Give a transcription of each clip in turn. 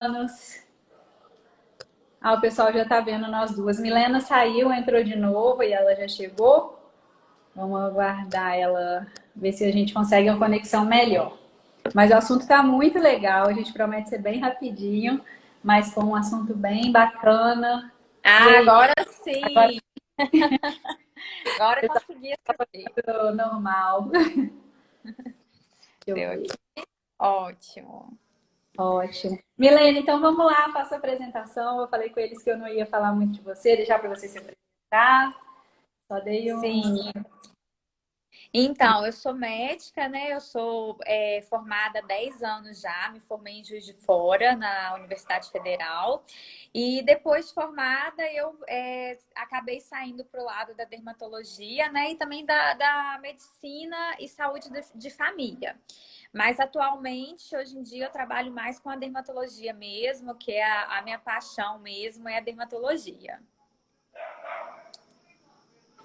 anos. Ah, o pessoal já tá vendo nós duas. Milena saiu, entrou de novo e ela já chegou. Vamos aguardar ela, ver se a gente consegue uma conexão melhor. Mas o assunto tá muito legal, a gente promete ser bem rapidinho, mas com um assunto bem bacana. E Ah, aí, agora agora sim! Agora eu consegui assistir. tá normal. Deixa eu Deu ver. aqui. Ótimo. Ótimo. Milena, então vamos lá, faça a apresentação. Eu falei com eles que eu não ia falar muito de você, deixar para você se apresentar. Só dei um. Sim. Então, eu sou médica, né? Eu sou formada há 10 anos já, me formei em Juiz de Fora, na Universidade Federal. E depois de formada, eu acabei saindo para o lado da dermatologia, né? E também da medicina e saúde de família. Mas atualmente, hoje em dia, eu trabalho mais com a dermatologia mesmo, que é a minha paixão mesmo, é a dermatologia.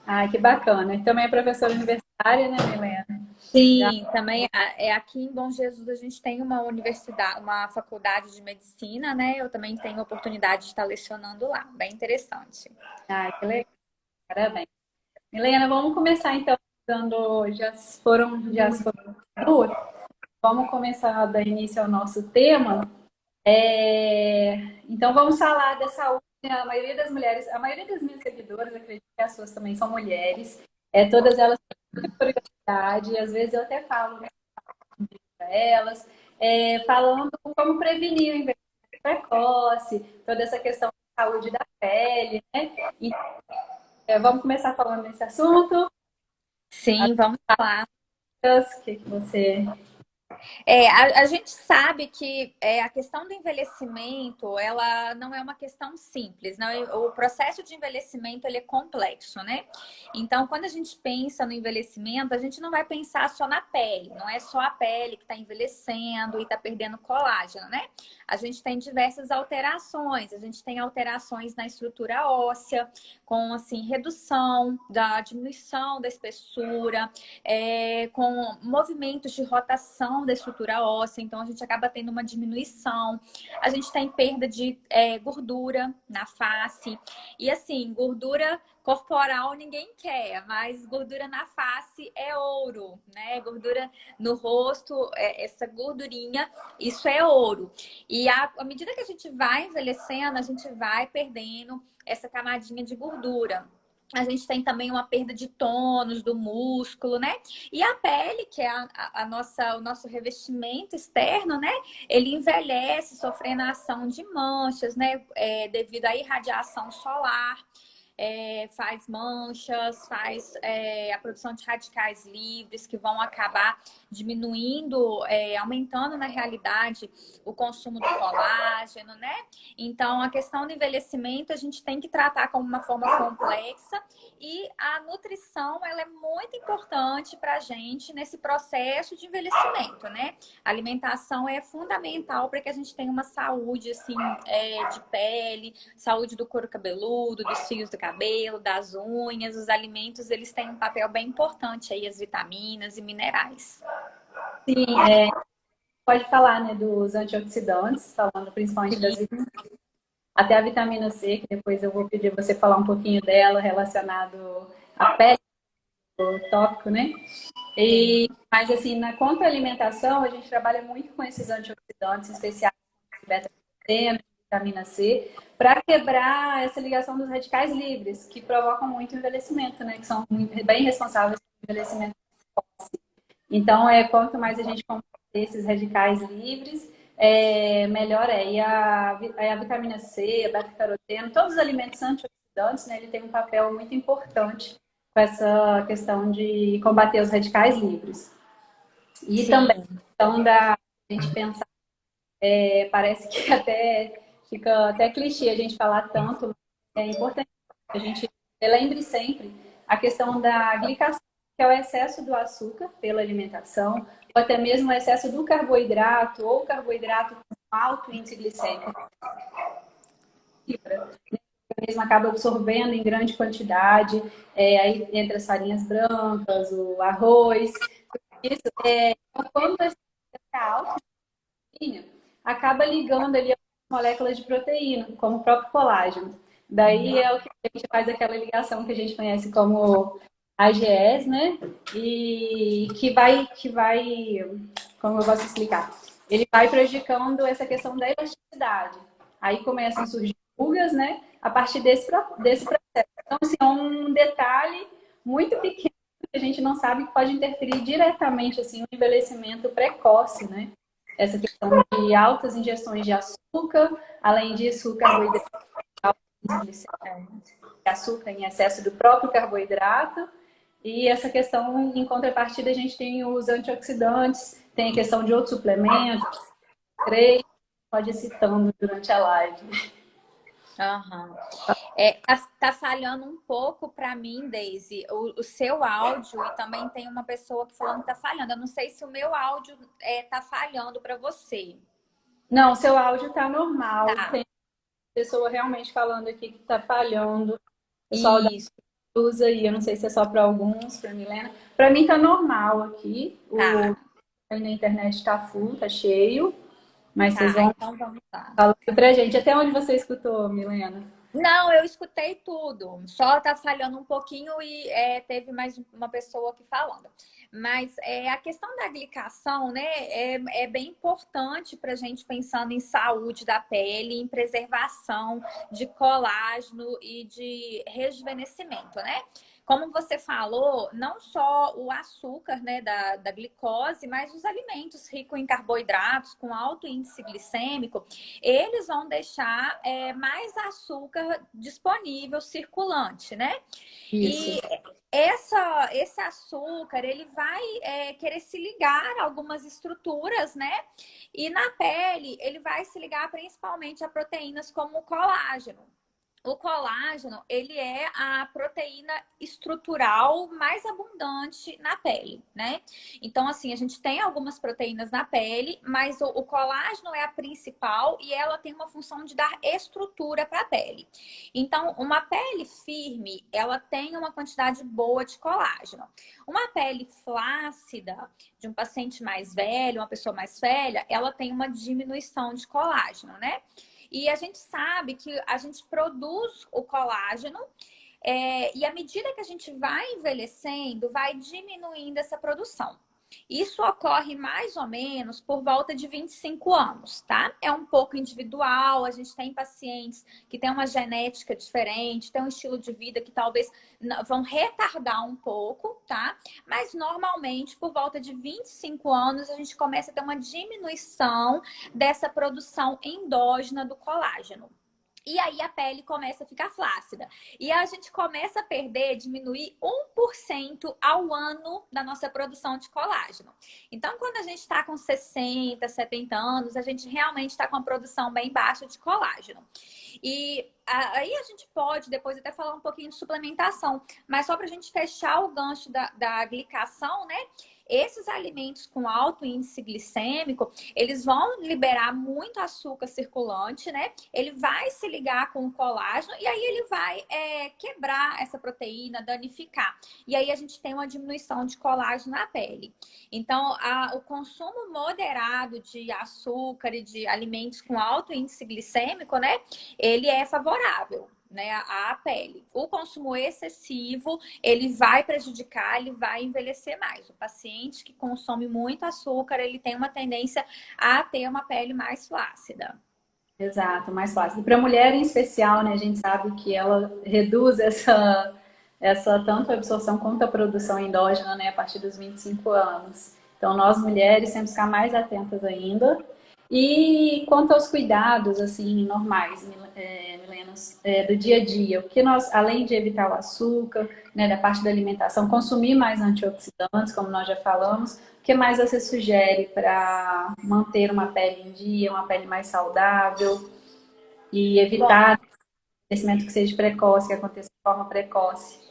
Ah, que bacana. E também é professora universitária, né, Milena? Já Sim, também aqui em Bom Jesus a gente tem uma universidade, uma faculdade de medicina, né? Eu também tenho a oportunidade de estar lecionando lá, bem interessante. ah, que legal, parabéns. Milena, vamos começar então, dando, já foram duas. Vamos começar a dar início ao nosso tema. Então vamos falar da saúde. A maioria das mulheres, a maioria das minhas seguidoras, acredito que as suas também são mulheres. Todas elas têm muita curiosidade, e às vezes eu até falo para elas, falando como prevenir o envelhecimento precoce, toda essa questão da saúde da pele, né? Então, vamos começar falando nesse assunto. Sim, vamos lá. O que você. A gente sabe que a questão do envelhecimento, ela não é uma questão simples, né? O processo de envelhecimento, ele é complexo, né? Então, quando a gente pensa no envelhecimento, a gente não vai pensar só na pele, não é só a pele que está envelhecendo e está perdendo colágeno, né? A gente tem diversas alterações, a gente tem alterações na estrutura óssea, com, assim, redução da diminuição da espessura, com movimentos de rotação da estrutura óssea, então a gente acaba tendo uma diminuição. A gente tem perda de gordura na face. E assim, gordura corporal ninguém quer, mas gordura na face é ouro, né? Gordura no rosto, essa gordurinha, isso é ouro. E à medida que a gente vai envelhecendo, a gente vai perdendo essa camadinha de gordura. A gente tem também uma perda de tônus do músculo, né? E a pele, que é o nosso revestimento externo, né? Ele envelhece sofrendo a ação de manchas, né? Devido à irradiação solar. Faz manchas, faz a produção de radicais livres que vão acabar diminuindo, aumentando na realidade o consumo do colágeno, né? Então, a questão do envelhecimento a gente tem que tratar como uma forma complexa e a nutrição ela é muito importante para a gente nesse processo de envelhecimento, né? A alimentação é fundamental para que a gente tenha uma saúde assim, de pele, saúde do couro cabeludo, dos fios do cabelo, das unhas. Os alimentos eles têm um papel bem importante aí, as vitaminas e minerais. Sim, pode falar, né, dos antioxidantes, falando principalmente das vitaminas, até a vitamina C, que depois eu vou pedir você falar um pouquinho dela relacionado à pele, o tópico, né? Sim. Mas assim, na contra-alimentação, a gente trabalha muito com esses antioxidantes especiais de beta-caroteno, vitamina C, para quebrar essa ligação dos radicais livres, que provocam muito envelhecimento, né? Que são bem responsáveis pelo envelhecimento. Então, quanto mais a gente combater esses radicais livres, melhor é. E a vitamina C, a beta-caroteno, todos os alimentos antioxidantes, né, ele tem um papel muito importante com essa questão de combater os radicais livres. E também Sim. a questão da gente pensar, parece que até fica até clichê a gente falar tanto, mas é importante que a gente lembre sempre a questão da glicação, que é o excesso do açúcar pela alimentação, ou até mesmo o excesso do carboidrato, ou carboidrato com alto índice glicêmico. O organismo acaba absorvendo em grande quantidade, aí entre as farinhas brancas, o arroz, isso, quando essa está alta, acaba ligando ali moléculas de proteína, como o próprio colágeno. Daí é o que a gente faz aquela ligação que a gente conhece como AGEs, né? E como eu posso explicar? Ele vai prejudicando essa questão da elasticidade. Aí começam a surgir rugas, né? A partir desse processo. Então, assim, é um detalhe muito pequeno que a gente não sabe que pode interferir diretamente, assim, no envelhecimento precoce, né? Essa questão de altas ingestões de açúcar, além disso, o carboidrato, açúcar em excesso do próprio carboidrato. E essa questão, em contrapartida, a gente tem os antioxidantes, tem a questão de outros suplementos, pode ir citando durante a live. Aham. Tá falhando um pouco para mim, Daisy, o seu áudio, e também tem uma pessoa que falando que tá falhando. Eu não sei se o meu áudio tá falhando para você. Não, seu áudio tá normal. Tá. Tem pessoa realmente falando aqui que tá falhando. O pessoal da Isso, usa aí, eu não sei se é só para alguns, para Milena. Para mim tá normal aqui. tá, Aí na internet tá full, tá cheio. Mas vocês tá. vão Então vamos lá. falando pra gente. Até onde você escutou, Milena? Não, eu escutei tudo. Só tá falhando um pouquinho e teve mais uma pessoa aqui falando. Mas a questão da glicação, né, é bem importante para a gente pensando em saúde da pele, em preservação de colágeno e de rejuvenescimento, né? Como você falou, não só o açúcar, né, da glicose, mas os alimentos ricos em carboidratos, com alto índice glicêmico, eles vão deixar mais açúcar disponível, circulante, né? Isso. E esse açúcar, ele vai querer se ligar a algumas estruturas, né? E na pele, ele vai se ligar principalmente a proteínas como o colágeno. O colágeno, ele é a proteína estrutural mais abundante na pele, né? Então, assim, a gente tem algumas proteínas na pele, mas o colágeno é a principal e ela tem uma função de dar estrutura para a pele. Então, uma pele firme, ela tem uma quantidade boa de colágeno. Uma pele flácida, de um paciente mais velho, uma pessoa mais velha, ela tem uma diminuição de colágeno, né? E a gente sabe que a gente produz o colágeno e à medida que a gente vai envelhecendo, vai diminuindo essa produção. Isso ocorre mais ou menos por volta de 25 anos, tá? É um pouco individual, a gente tem pacientes que têm uma genética diferente, têm um estilo de vida que talvez vão retardar um pouco, tá? Mas normalmente, por volta de 25 anos, a gente começa a ter uma diminuição dessa produção endógena do colágeno. E aí a pele começa a ficar flácida. E a gente começa a perder, diminuir 1% ao ano da nossa produção de colágeno. Então, quando a gente está com 60, 70 anos, a gente realmente está com uma produção bem baixa de colágeno. E aí a gente pode depois até falar um pouquinho de suplementação. Mas só para a gente fechar o gancho da glicação, né? Esses alimentos com alto índice glicêmico, eles vão liberar muito açúcar circulante, né? Ele vai se ligar com o colágeno e aí ele vai quebrar essa proteína, danificar. E aí a gente tem uma diminuição de colágeno na pele. Então, o consumo moderado de açúcar e de alimentos com alto índice glicêmico, né? Ele é favorável, né, à pele. O consumo excessivo, ele vai prejudicar, ele vai envelhecer mais. O paciente que consome muito açúcar, ele tem uma tendência a ter uma pele mais flácida. Exato, mais fácil. Para a mulher em especial, né, a gente sabe que ela reduz essa tanto a absorção quanto a produção endógena, né, a partir dos 25 anos. Então, nós mulheres temos que ficar mais atentas ainda. E quanto aos cuidados, assim, normais, Milenas, do dia a dia, o que nós, além de evitar o açúcar, né, da parte da alimentação, consumir mais antioxidantes, como nós já falamos, o que mais você sugere para manter uma pele em dia, uma pele mais saudável e Bom, evitar crescimento que seja precoce, que aconteça de forma precoce?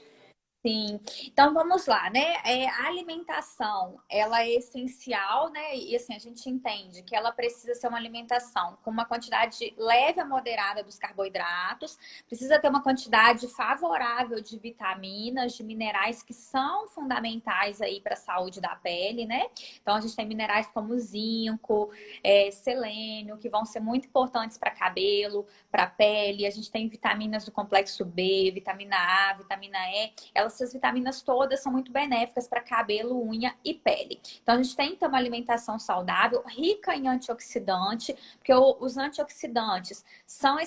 Sim, então vamos lá, né? A alimentação, ela é essencial, né? E assim, a gente entende que ela precisa ser uma alimentação com uma quantidade leve a moderada dos carboidratos, precisa ter uma quantidade favorável de vitaminas, de minerais que são fundamentais aí para a saúde da pele, né? Então a gente tem minerais como zinco, selênio, que vão ser muito importantes para cabelo, para pele. A gente tem vitaminas do complexo B, vitamina A, vitamina E. Essas vitaminas todas são muito benéficas para cabelo, unha e pele. Então, a gente tem que ter uma alimentação saudável, rica em antioxidante, porque os antioxidantes são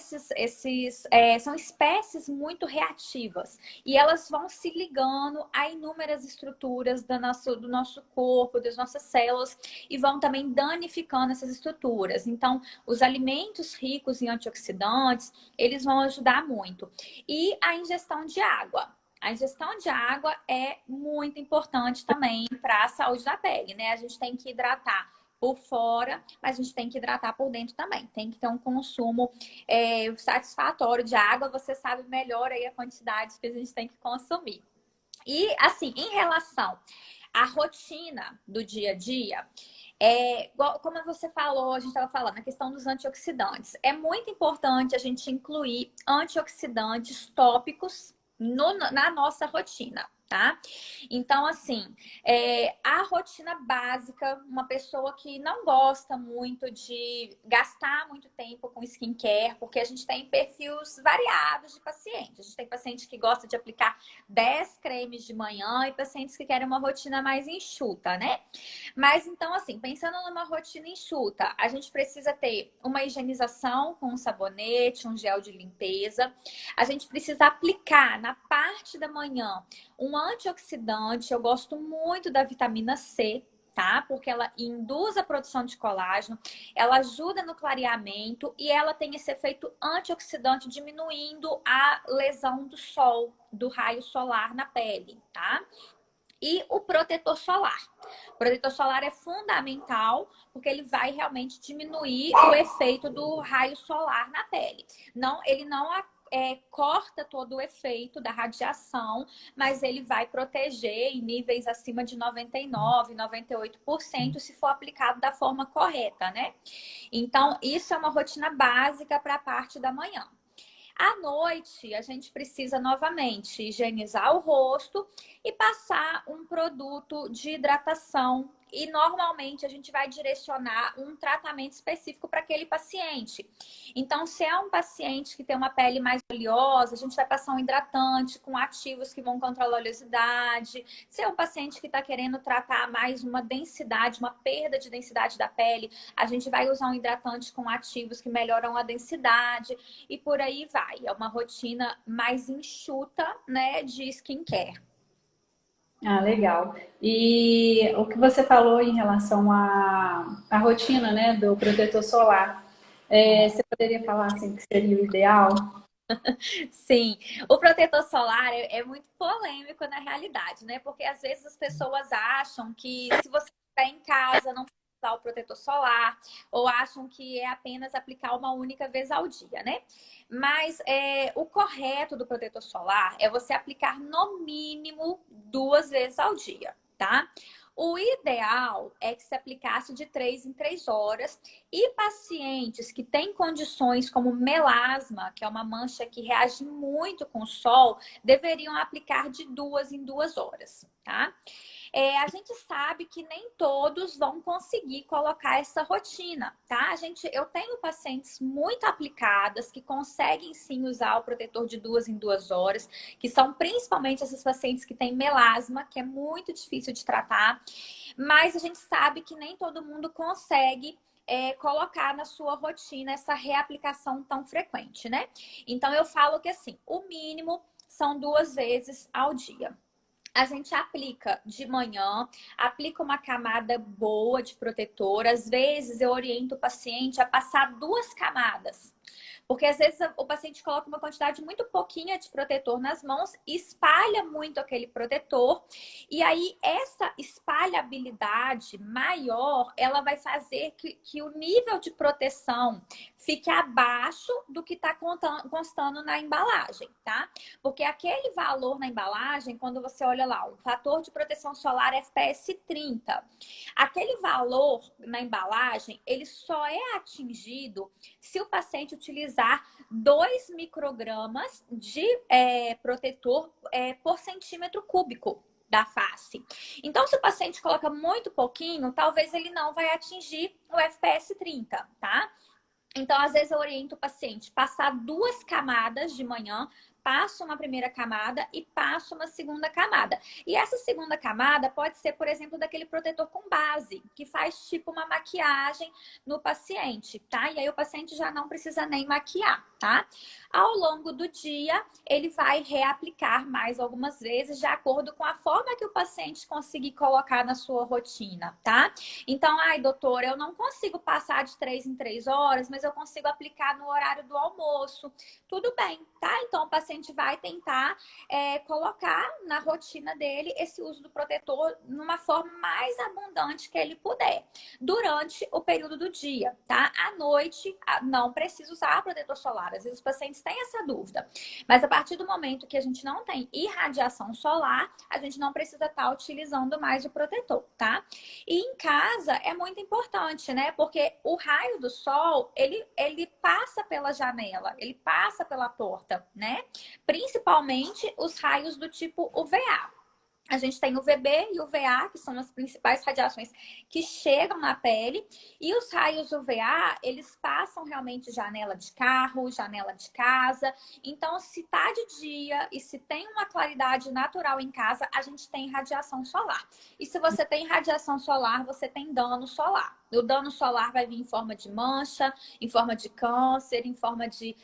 são espécies muito reativas e elas vão se ligando a inúmeras estruturas do nosso corpo, das nossas células e vão também danificando essas estruturas. Então, os alimentos ricos em antioxidantes, eles vão ajudar muito. E a ingestão de água. A ingestão de água é muito importante também para a saúde da pele, né? A gente tem que hidratar por fora, mas a gente tem que hidratar por dentro também. Tem que ter um consumo satisfatório de água. Você sabe melhor aí a quantidade que a gente tem que consumir. E, assim, em relação à rotina do dia a dia, como você falou, a gente estava falando, a questão dos antioxidantes. É muito importante a gente incluir antioxidantes tópicos na nossa rotina, tá? Então, assim, a rotina básica, uma pessoa que não gosta muito de gastar muito tempo com skincare, porque a gente tem perfis variados de pacientes. A gente tem paciente que gosta de aplicar 10 cremes de manhã e pacientes que querem uma rotina mais enxuta, né? Mas então, assim, pensando numa rotina enxuta, a gente precisa ter uma higienização com um sabonete, um gel de limpeza. A gente precisa aplicar na parte da manhã um antioxidante. Eu gosto muito da vitamina C, tá? Porque ela induz a produção de colágeno, ela ajuda no clareamento e ela tem esse efeito antioxidante diminuindo a lesão do sol, do raio solar na pele, tá? E o protetor solar. O protetor solar é fundamental porque ele vai realmente diminuir o efeito do raio solar na pele. Ele não corta todo o efeito da radiação, mas ele vai proteger em níveis acima de 99, 98% se for aplicado da forma correta, né? Então, isso é uma rotina básica para a parte da manhã. À noite, a gente precisa novamente higienizar o rosto e passar um produto de hidratação. E normalmente a gente vai direcionar um tratamento específico para aquele paciente. Então, se é um paciente que tem uma pele mais oleosa, a gente vai passar um hidratante com ativos que vão controlar a oleosidade. Se é um paciente que está querendo tratar mais uma densidade, uma perda de densidade da pele, a gente vai usar um hidratante com ativos que melhoram a densidade e por aí vai. É uma rotina mais enxuta, né, de skincare. Ah, legal. E o que você falou em relação à rotina, né, do protetor solar, você poderia falar assim que seria o ideal? Sim, o protetor solar é muito polêmico na realidade, né? Porque às vezes as pessoas acham que se você estiver em casa não precisa usar o protetor solar, ou acham que é apenas aplicar uma única vez ao dia, né? Mas o correto do protetor solar é você aplicar no mínimo 2 vezes ao dia, tá? O ideal é que se aplicasse de 3 em 3 horas e pacientes que têm condições como melasma, que é uma mancha que reage muito com o sol, deveriam aplicar de 2 em 2 horas, tá? A gente sabe que nem todos vão conseguir colocar essa rotina, tá? Eu tenho pacientes muito aplicadas que conseguem sim usar o protetor de 2 em 2 horas, que são principalmente esses pacientes que têm melasma, que é muito difícil de tratar, mas a gente sabe que nem todo mundo consegue colocar na sua rotina essa reaplicação tão frequente, né? Então eu falo que assim, o mínimo são 2 vezes ao dia. A gente aplica de manhã, aplica uma camada boa de protetor. Às vezes eu oriento o paciente a passar 2 camadas. Porque às vezes o paciente coloca uma quantidade muito pouquinha de protetor nas mãos, espalha muito aquele protetor, e aí essa espalhabilidade maior, ela vai fazer que o nível de proteção fique abaixo do que está constando na embalagem, tá? Porque aquele valor na embalagem, quando você olha lá, o fator de proteção solar FPS 30, aquele valor na embalagem, ele só é atingido se o paciente utilizar 2 microgramas de protetor por centímetro cúbico da face. Então, se o paciente coloca muito pouquinho, talvez ele não vai atingir o FPS 30, tá? Então, às vezes eu oriento o paciente passar 2 camadas de manhã, passo uma primeira camada e passo uma segunda camada. E essa segunda camada pode ser, por exemplo, daquele protetor com base, que faz tipo uma maquiagem no paciente, tá? E aí o paciente já não precisa nem maquiar, tá? Ao longo do dia, ele vai reaplicar mais algumas vezes, de acordo com a forma que o paciente conseguir colocar na sua rotina, tá? Então, ai, doutora, eu não consigo passar de 3 em 3 horas, mas eu consigo aplicar no horário do almoço. Tudo bem, tá? Então, o paciente vai tentar colocar na rotina dele esse uso do protetor numa forma mais abundante que ele puder, durante o período do dia, tá? À noite, não precisa usar protetor solar. Às vezes os pacientes têm essa dúvida. Mas a partir do momento que a gente não tem irradiação solar, a gente não precisa estar utilizando mais o protetor, tá? E em casa é muito importante, né? Porque o raio do sol, ele passa pela janela, ele passa pela porta, né? Principalmente os raios do tipo UVA. A gente tem o UVB e o UVA, que são as principais radiações que chegam na pele. E os raios UVA, eles passam realmente janela de carro, janela de casa. Então, se tá de dia e se tem uma claridade natural em casa, a gente tem radiação solar. E se você tem radiação solar, você tem dano solar. O dano solar vai vir em forma de mancha, em forma de câncer, em forma de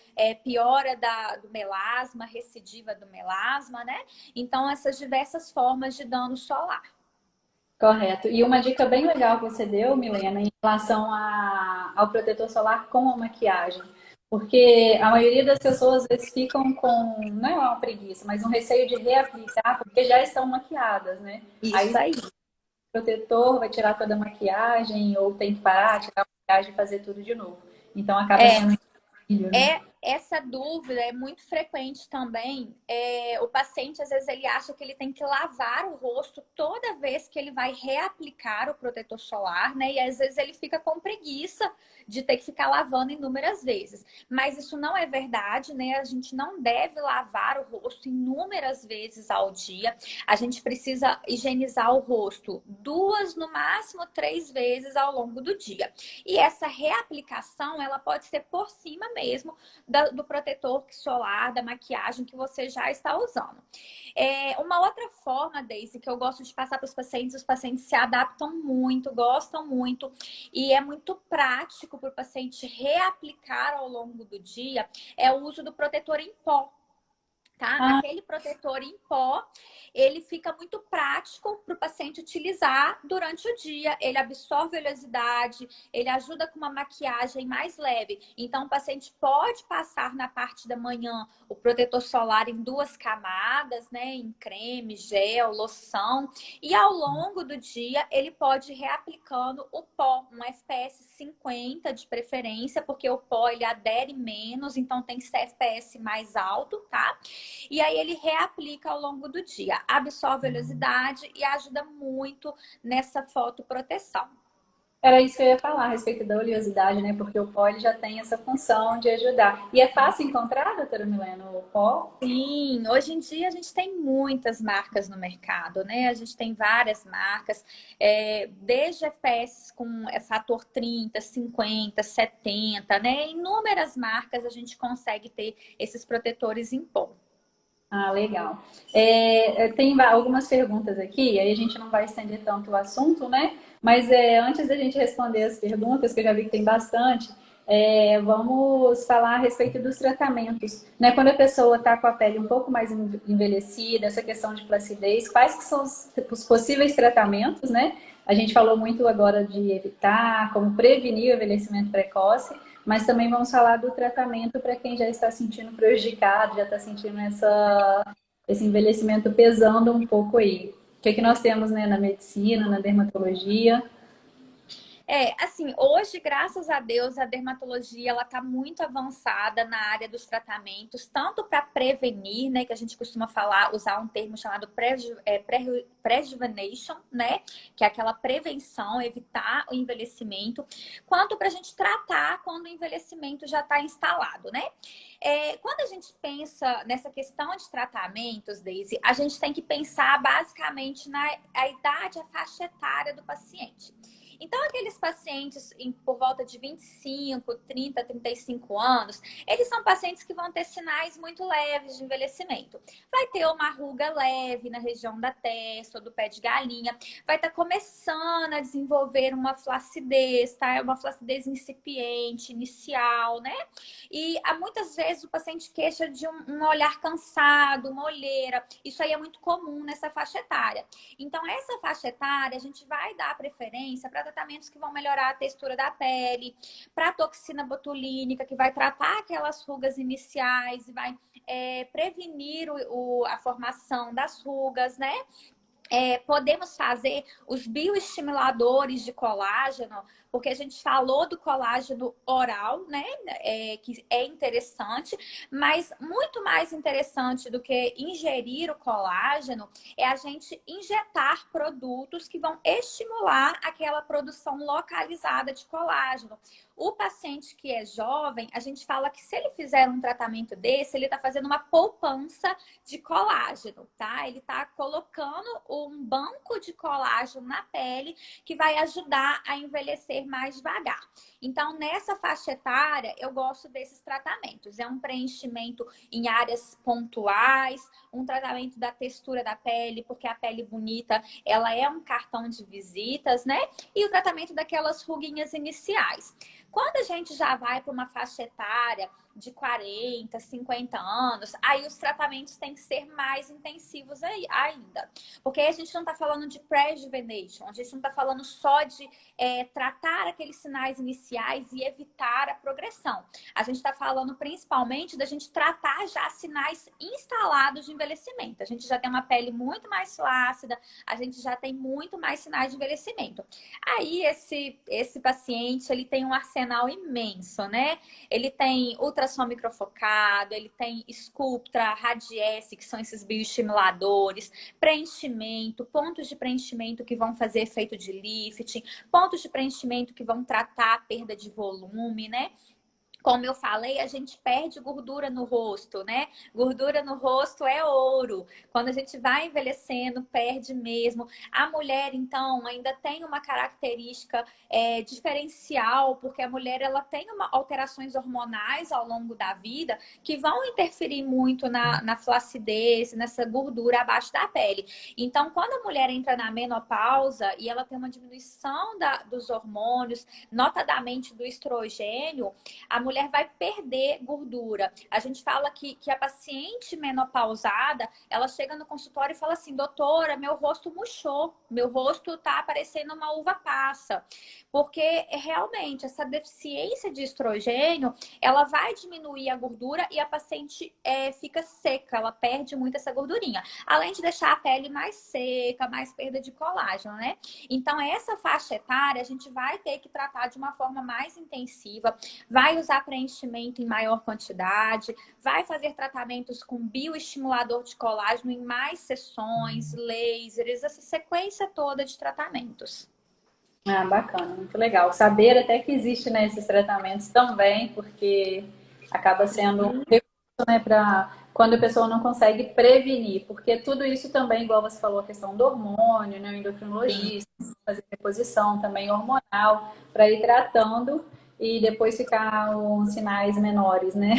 piora do melasma, recidiva do melasma, né? Então, essas diversas formas de dano solar. Correto. E uma dica bem legal que você deu, Milena, em relação ao protetor solar com a maquiagem. Porque a maioria das pessoas às vezes ficam com, não é uma preguiça, mas um receio de reaplicar, porque já estão maquiadas, né? Isso aí. O protetor vai tirar toda a maquiagem, ou tem que parar, tirar a maquiagem e fazer tudo de novo. Então acaba sendo um filho, né? Essa dúvida é muito frequente também. O paciente, às vezes, ele acha que ele tem que lavar o rosto toda vez que ele vai reaplicar o protetor solar, né? E às vezes ele fica com preguiça de ter que ficar lavando inúmeras vezes. Mas isso não é verdade, né? A gente não deve lavar o rosto inúmeras vezes ao dia. A gente precisa higienizar o rosto 2, no máximo 3 vezes ao longo do dia. E essa reaplicação, ela pode ser por cima mesmo do protetor solar, da maquiagem que você já está usando. Uma outra forma, Daisy, que eu gosto de passar para os pacientes se adaptam muito, gostam muito, e é muito prático para o paciente reaplicar ao longo do dia, é o uso do protetor em pó. Tá? Aquele protetor em pó, ele fica muito prático para o paciente utilizar durante o dia. Ele absorve a oleosidade, ele ajuda com uma maquiagem mais leve. Então, o paciente pode passar na parte da manhã o protetor solar em 2 camadas, né? Em creme, gel, loção. E ao longo do dia, ele pode ir reaplicando o pó, um FPS 50 de preferência, porque o pó ele adere menos, então tem que ser FPS mais alto, tá? E aí ele reaplica ao longo do dia, absorve a oleosidade e ajuda muito nessa fotoproteção. Era isso que eu ia falar a respeito da oleosidade, né? Porque o pó ele já tem essa função de ajudar. E é fácil encontrar, doutora Milena, o pó? Sim, hoje em dia a gente tem muitas marcas no mercado, né? A gente tem várias marcas, desde FPS com fator 30, 50, 70, né? Inúmeras marcas a gente consegue ter esses protetores em pó. Ah, legal. Tem algumas perguntas aqui, aí a gente não vai estender tanto o assunto, né? Mas antes da gente responder as perguntas, que eu já vi que tem bastante, vamos falar a respeito dos tratamentos. Né? Quando a pessoa está com a pele um pouco mais envelhecida, essa questão de flacidez, quais que são os possíveis tratamentos, né? A gente falou muito agora de evitar, como prevenir o envelhecimento precoce, mas também vamos falar do tratamento para quem já está sentindo prejudicado, já está sentindo esse envelhecimento pesando um pouco aí. O que é que nós temos, né, na medicina, na dermatologia? Assim, hoje, graças a Deus, a dermatologia ela está muito avançada na área dos tratamentos, tanto para prevenir, né, que a gente costuma falar, usar um termo chamado prejuvenation, né, que é aquela prevenção, evitar o envelhecimento, quanto para a gente tratar quando o envelhecimento já está instalado, né? Quando a gente pensa nessa questão de tratamentos, Daisy, a gente tem que pensar basicamente na a idade, a faixa etária do paciente. Então, aqueles pacientes por volta de 25, 30, 35 anos, eles são pacientes que vão ter sinais muito leves de envelhecimento. Vai ter uma ruga leve na região da testa ou do pé de galinha, vai estar começando a desenvolver uma flacidez, tá? É uma flacidez incipiente, inicial, né? E muitas vezes o paciente queixa de um olhar cansado, uma olheira. Isso aí é muito comum nessa faixa etária. Então, essa faixa etária, a gente vai dar preferência para tratamentos que vão melhorar a textura da pele, para toxina botulínica, que vai tratar aquelas rugas iniciais e vai prevenir a formação das rugas, né? Podemos fazer os bioestimuladores de colágeno, porque a gente falou do colágeno oral, né? Que é interessante, mas muito mais interessante do que ingerir o colágeno é a gente injetar produtos que vão estimular aquela produção localizada de colágeno. O paciente que é jovem, a gente fala que se ele fizer um tratamento desse, ele está fazendo uma poupança de colágeno, tá? Ele está colocando um banco de colágeno na pele que vai ajudar a envelhecer mais devagar. Então, nessa faixa etária, eu gosto desses tratamentos. É um preenchimento em áreas pontuais, um tratamento da textura da pele, porque a pele bonita, ela é um cartão de visitas, né? E o tratamento daquelas ruguinhas iniciais. Quando a gente já vai para uma faixa etária de 40, 50 anos, aí os tratamentos têm que ser mais intensivos ainda. Porque aí a gente não está falando de pré-rejuvenation, a gente não está falando só de tratar aqueles sinais iniciais e evitar a progressão. A gente está falando principalmente da gente tratar já sinais instalados de envelhecimento. A gente já tem uma pele muito mais flácida, a gente já tem muito mais sinais de envelhecimento. Aí esse paciente, ele tem um arsenal imenso, né? Ele tem ultrassom microfocado, ele tem Sculptra, Radiesse, que são esses bioestimuladores, preenchimento, pontos de preenchimento que vão fazer efeito de lifting, pontos de preenchimento que vão tratar a perda de volume, né? Como eu falei, a gente perde gordura no rosto, né? Gordura no rosto é ouro. Quando a gente vai envelhecendo, perde mesmo. A mulher, então, ainda tem uma característica diferencial, porque a mulher ela tem alterações hormonais ao longo da vida que vão interferir muito na flacidez, nessa gordura abaixo da pele. Então, quando a mulher entra na menopausa e ela tem uma diminuição dos hormônios, notadamente do estrogênio, a mulher vai perder gordura. A gente fala que a paciente menopausada, ela chega no consultório e fala assim, doutora, meu rosto murchou, meu rosto tá parecendo uma uva passa. Porque realmente essa deficiência de estrogênio, ela vai diminuir a gordura e a paciente fica seca, ela perde muito essa gordurinha. Além de deixar a pele mais seca, mais perda de colágeno, né? Então, essa faixa etária, a gente vai ter que tratar de uma forma mais intensiva, vai usar preenchimento em maior quantidade, vai fazer tratamentos com bioestimulador de colágeno em mais sessões, lasers, essa sequência toda de tratamentos. Ah, bacana, muito legal. Saber até que existe, né, esses tratamentos também, porque acaba sendo um recurso, né, para quando a pessoa não consegue prevenir, porque tudo isso também, igual você falou, a questão do hormônio, né, o Sim. endocrinologista, fazer reposição também hormonal, para ir tratando e depois ficar uns sinais menores, né?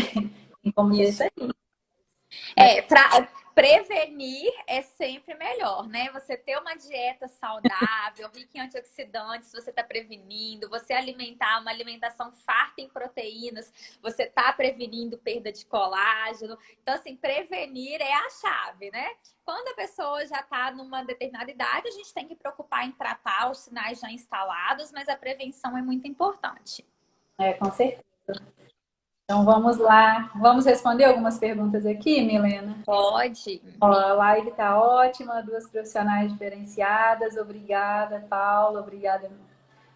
Tem como ter Isso esse. aí. Mas Para prevenir é sempre melhor, né? Você ter uma dieta saudável, rica em antioxidantes, você está prevenindo. Você alimentar uma alimentação farta em proteínas, você está prevenindo perda de colágeno. Então, assim, prevenir é a chave, né? Quando a pessoa já está numa determinada idade, a gente tem que preocupar em tratar os sinais já instalados, mas a prevenção é muito importante. com certeza. Então vamos lá. Vamos responder algumas perguntas aqui, Milena? Pode. Ó, a live está ótima, duas profissionais diferenciadas. Obrigada, Paula. Obrigada,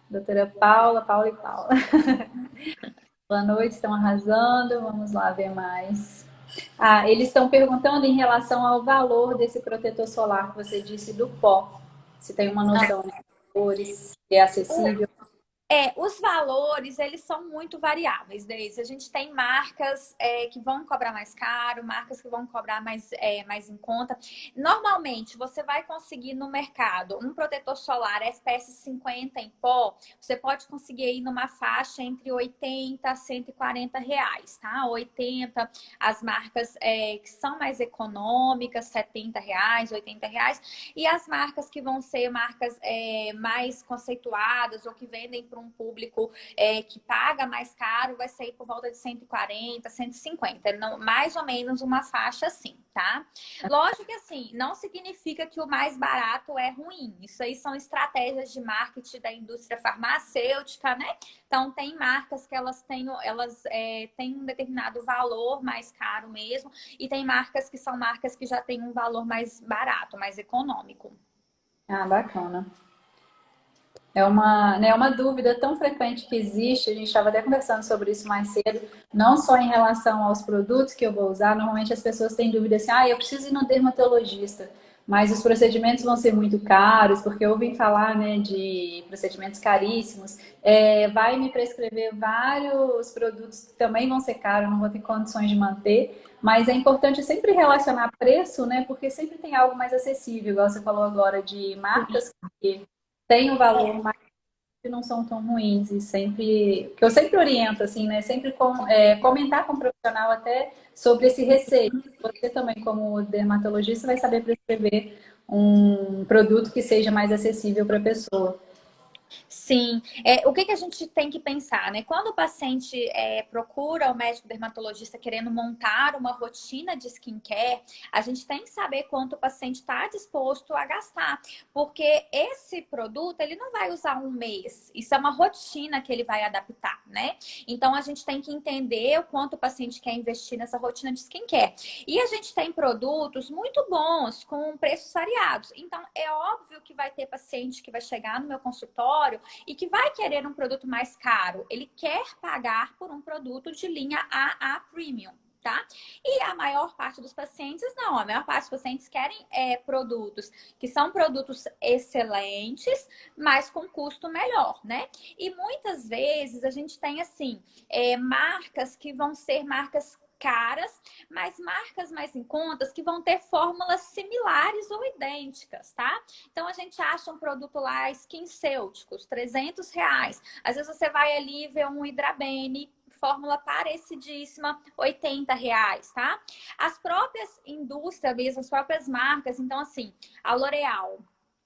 doutora Paula, Paula e Paula. Boa noite, estão arrasando. Vamos lá ver mais. Ah, eles estão perguntando em relação ao valor desse protetor solar que você disse do pó. Se tem uma noção de valores, se é acessível. Os valores, eles são muito variáveis, Deise. A gente tem marcas que vão cobrar mais caro, marcas que vão cobrar mais em conta. Normalmente, você vai conseguir no mercado um protetor solar SPS 50 em pó, você pode conseguir aí numa faixa entre 80 a 140 reais, tá? 80, as marcas que são mais econômicas, 70 reais, 80 reais. E as marcas que vão ser marcas mais conceituadas ou que vendem para um público que paga mais caro, vai sair por volta de 140, 150. Não, mais ou menos uma faixa assim, tá? Lógico que assim, não significa que o mais barato é ruim. Isso aí são estratégias de marketing da indústria farmacêutica, né? Então, tem marcas que elas têm um determinado valor mais caro mesmo, e tem marcas que são marcas que já têm um valor mais barato, mais econômico. Ah, bacana. É uma dúvida tão frequente que existe, a gente estava até conversando sobre isso mais cedo, não só em relação aos produtos que eu vou usar, normalmente as pessoas têm dúvida assim, eu preciso ir no dermatologista, mas os procedimentos vão ser muito caros, porque eu ouvi falar, né, de procedimentos caríssimos, vai me prescrever vários produtos que também vão ser caros, não vou ter condições de manter, mas é importante sempre relacionar preço, né, porque sempre tem algo mais acessível, igual você falou agora de marcas que tem um valor, mas não são tão ruins. E sempre, que eu sempre oriento, assim, né? Sempre comentar com o profissional até sobre esse receio. Você também, como dermatologista, vai saber prescrever um produto que seja mais acessível para a pessoa. Sim, o que a gente tem que pensar, né? Quando o paciente procura o médico dermatologista querendo montar uma rotina de skincare, a gente tem que saber quanto o paciente está disposto a gastar, porque esse produto ele não vai usar um mês, isso é uma rotina que ele vai adaptar, né? Então a gente tem que entender o quanto o paciente quer investir nessa rotina de skincare. E a gente tem produtos muito bons com preços variados, então é óbvio que vai ter paciente que vai chegar no meu consultório e que vai querer um produto mais caro. Ele quer pagar por um produto de linha AA Premium, tá? E a maior parte dos pacientes não. A maior parte dos pacientes querem produtos que são produtos excelentes, mas com custo melhor, né? E muitas vezes a gente tem, assim, marcas que vão ser marcas caras, mas marcas mais em contas que vão ter fórmulas similares ou idênticas, tá? Então a gente acha um produto lá, SkinCeuticals, 300 reais. Às vezes você vai ali ver um Hidrabene, fórmula parecidíssima, 80 reais, tá? As próprias indústrias mesmo, as próprias marcas, então assim, a L'Oréal.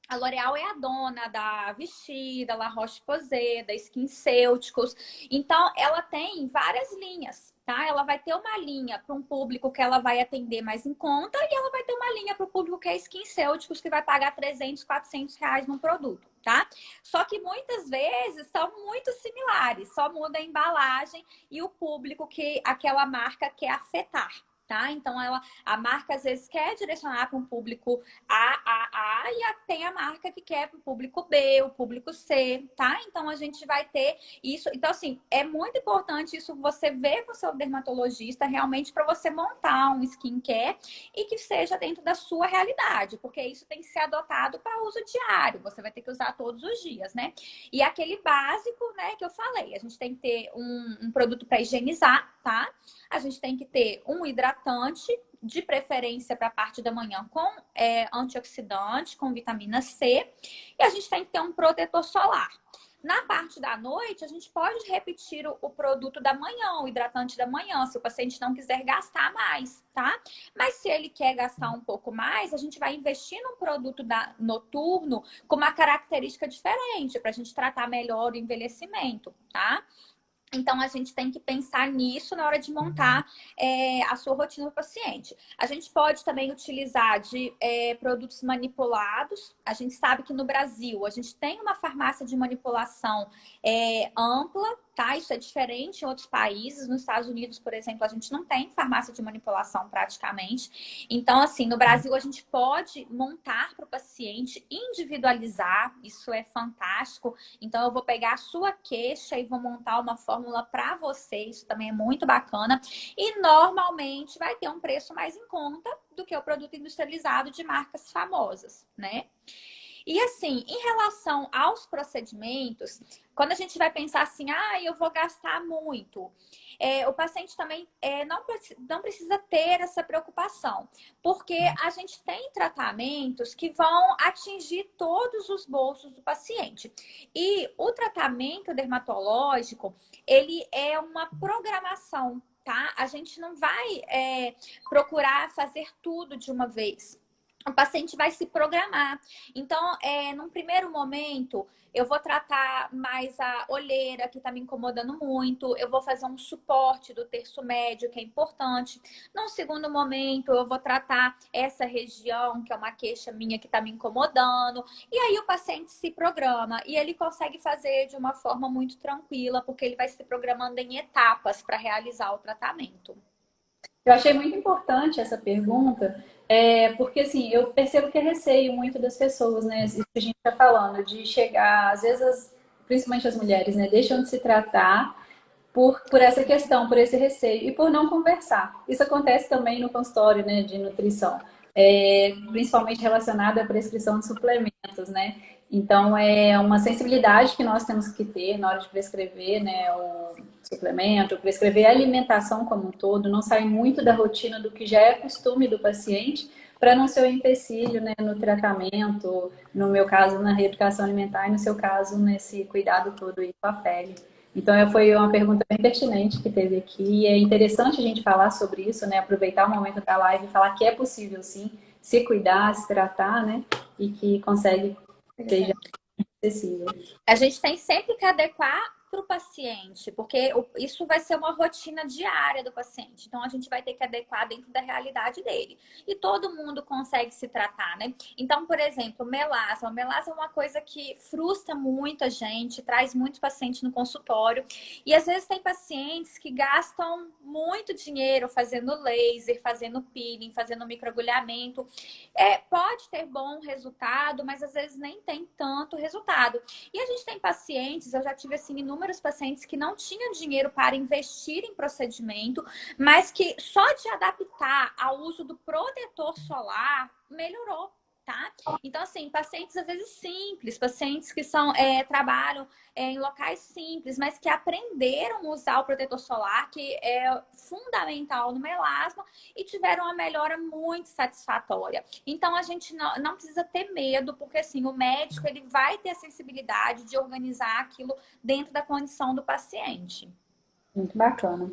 A L'Oréal é a dona da Vichy, da La Roche-Posay, da SkinCeuticals. Então, ela tem várias linhas, tá? Ela vai ter uma linha para um público que ela vai atender mais em conta e ela vai ter uma linha para o público que é SkinCeuticals, que vai pagar 300, 400 reais num produto, tá? Só que muitas vezes são muito similares, só muda a embalagem e o público que aquela marca quer afetar. Tá? Então, a marca às vezes quer direcionar para um público A e tem a marca que quer para o público B, o público C, tá? Então, a gente vai ter isso. Então, assim, é muito importante isso você ver com o seu dermatologista realmente para você montar um skincare e que seja dentro da sua realidade, porque isso tem que ser adotado para uso diário. Você vai ter que usar todos os dias, né? E aquele básico, né, que eu falei, a gente tem que ter um produto para higienizar, tá? A gente tem que ter um hidratante, de preferência para a parte da manhã, com antioxidante, com vitamina C. E a gente tem que ter um protetor solar. Na parte da noite, a gente pode repetir o produto da manhã, o hidratante da manhã, se o paciente não quiser gastar mais, tá? Mas se ele quer gastar um pouco mais, a gente vai investir num produto noturno com uma característica diferente, para a gente tratar melhor o envelhecimento, tá? Então, a gente tem que pensar nisso na hora de montar a sua rotina do paciente. A gente pode também utilizar de produtos manipulados. A gente sabe que no Brasil a gente tem uma farmácia de manipulação ampla, tá? Isso é diferente em outros países. Nos Estados Unidos, por exemplo, a gente não tem farmácia de manipulação praticamente. Então, assim, no Brasil a gente pode montar para o paciente, individualizar, isso é fantástico. Então, eu vou pegar a sua queixa e vou montar uma fórmula para você, isso também é muito bacana. E normalmente vai ter um preço mais em conta do que o produto industrializado de marcas famosas, né? E assim, em relação aos procedimentos, quando a gente vai pensar assim, eu vou gastar muito, o paciente também não precisa ter essa preocupação, porque a gente tem tratamentos que vão atingir todos os bolsos do paciente. E o tratamento dermatológico, ele é uma programação, tá? A gente não vai procurar fazer tudo de uma vez. O paciente vai se programar. Então, num primeiro momento, eu vou tratar mais a olheira, que está me incomodando muito. Eu vou fazer um suporte do terço médio, que é importante. Num segundo momento, eu vou tratar essa região, que é uma queixa minha que está me incomodando. E aí o paciente se programa. E ele consegue fazer de uma forma muito tranquila, porque ele vai se programando em etapas para realizar o tratamento. Eu achei muito importante essa pergunta, porque assim, eu percebo que é receio muito das pessoas, né? Isso que a gente está falando, de chegar, às vezes, principalmente as mulheres, né? Deixam de se tratar por essa questão, por esse receio e por não conversar. Isso acontece também no consultório, né, de nutrição, principalmente relacionado à prescrição de suplementos, né? Então, é uma sensibilidade que nós temos que ter na hora de prescrever, né, o suplemento, prescrever a alimentação como um todo, não sair muito da rotina do que já é costume do paciente, para não ser um empecilho, né, no tratamento, no meu caso, na reeducação alimentar e no seu caso, nesse cuidado todo aí com a pele. Então, foi uma pergunta bem pertinente que teve aqui. E é interessante a gente falar sobre isso, né? Aproveitar o momento da live e falar que é possível, sim, se cuidar, se tratar, né? E que consegue seja acessível. A gente tem sempre que adequar para o paciente, porque isso vai ser uma rotina diária do paciente. Então, a gente vai ter que adequar dentro da realidade dele. E todo mundo consegue se tratar, né? Então, por exemplo, melasma. Melasma é uma coisa que frustra muita gente, traz muitos pacientes no consultório. E às vezes tem pacientes que gastam muito dinheiro fazendo laser, fazendo peeling, fazendo microagulhamento. Pode ter bom resultado, mas às vezes nem tem tanto resultado. E a gente tem pacientes, eu já tive assim inúmeros pacientes que não tinham dinheiro para investir em procedimento, mas que só de adaptar ao uso do protetor solar melhorou. Tá? Então, assim, pacientes às vezes simples, pacientes que trabalham em locais simples, mas que aprenderam a usar o protetor solar, que é fundamental no melasma, e tiveram uma melhora muito satisfatória. Então, a gente não precisa ter medo, porque assim, o médico ele vai ter a sensibilidade de organizar aquilo dentro da condição do paciente. Muito bacana.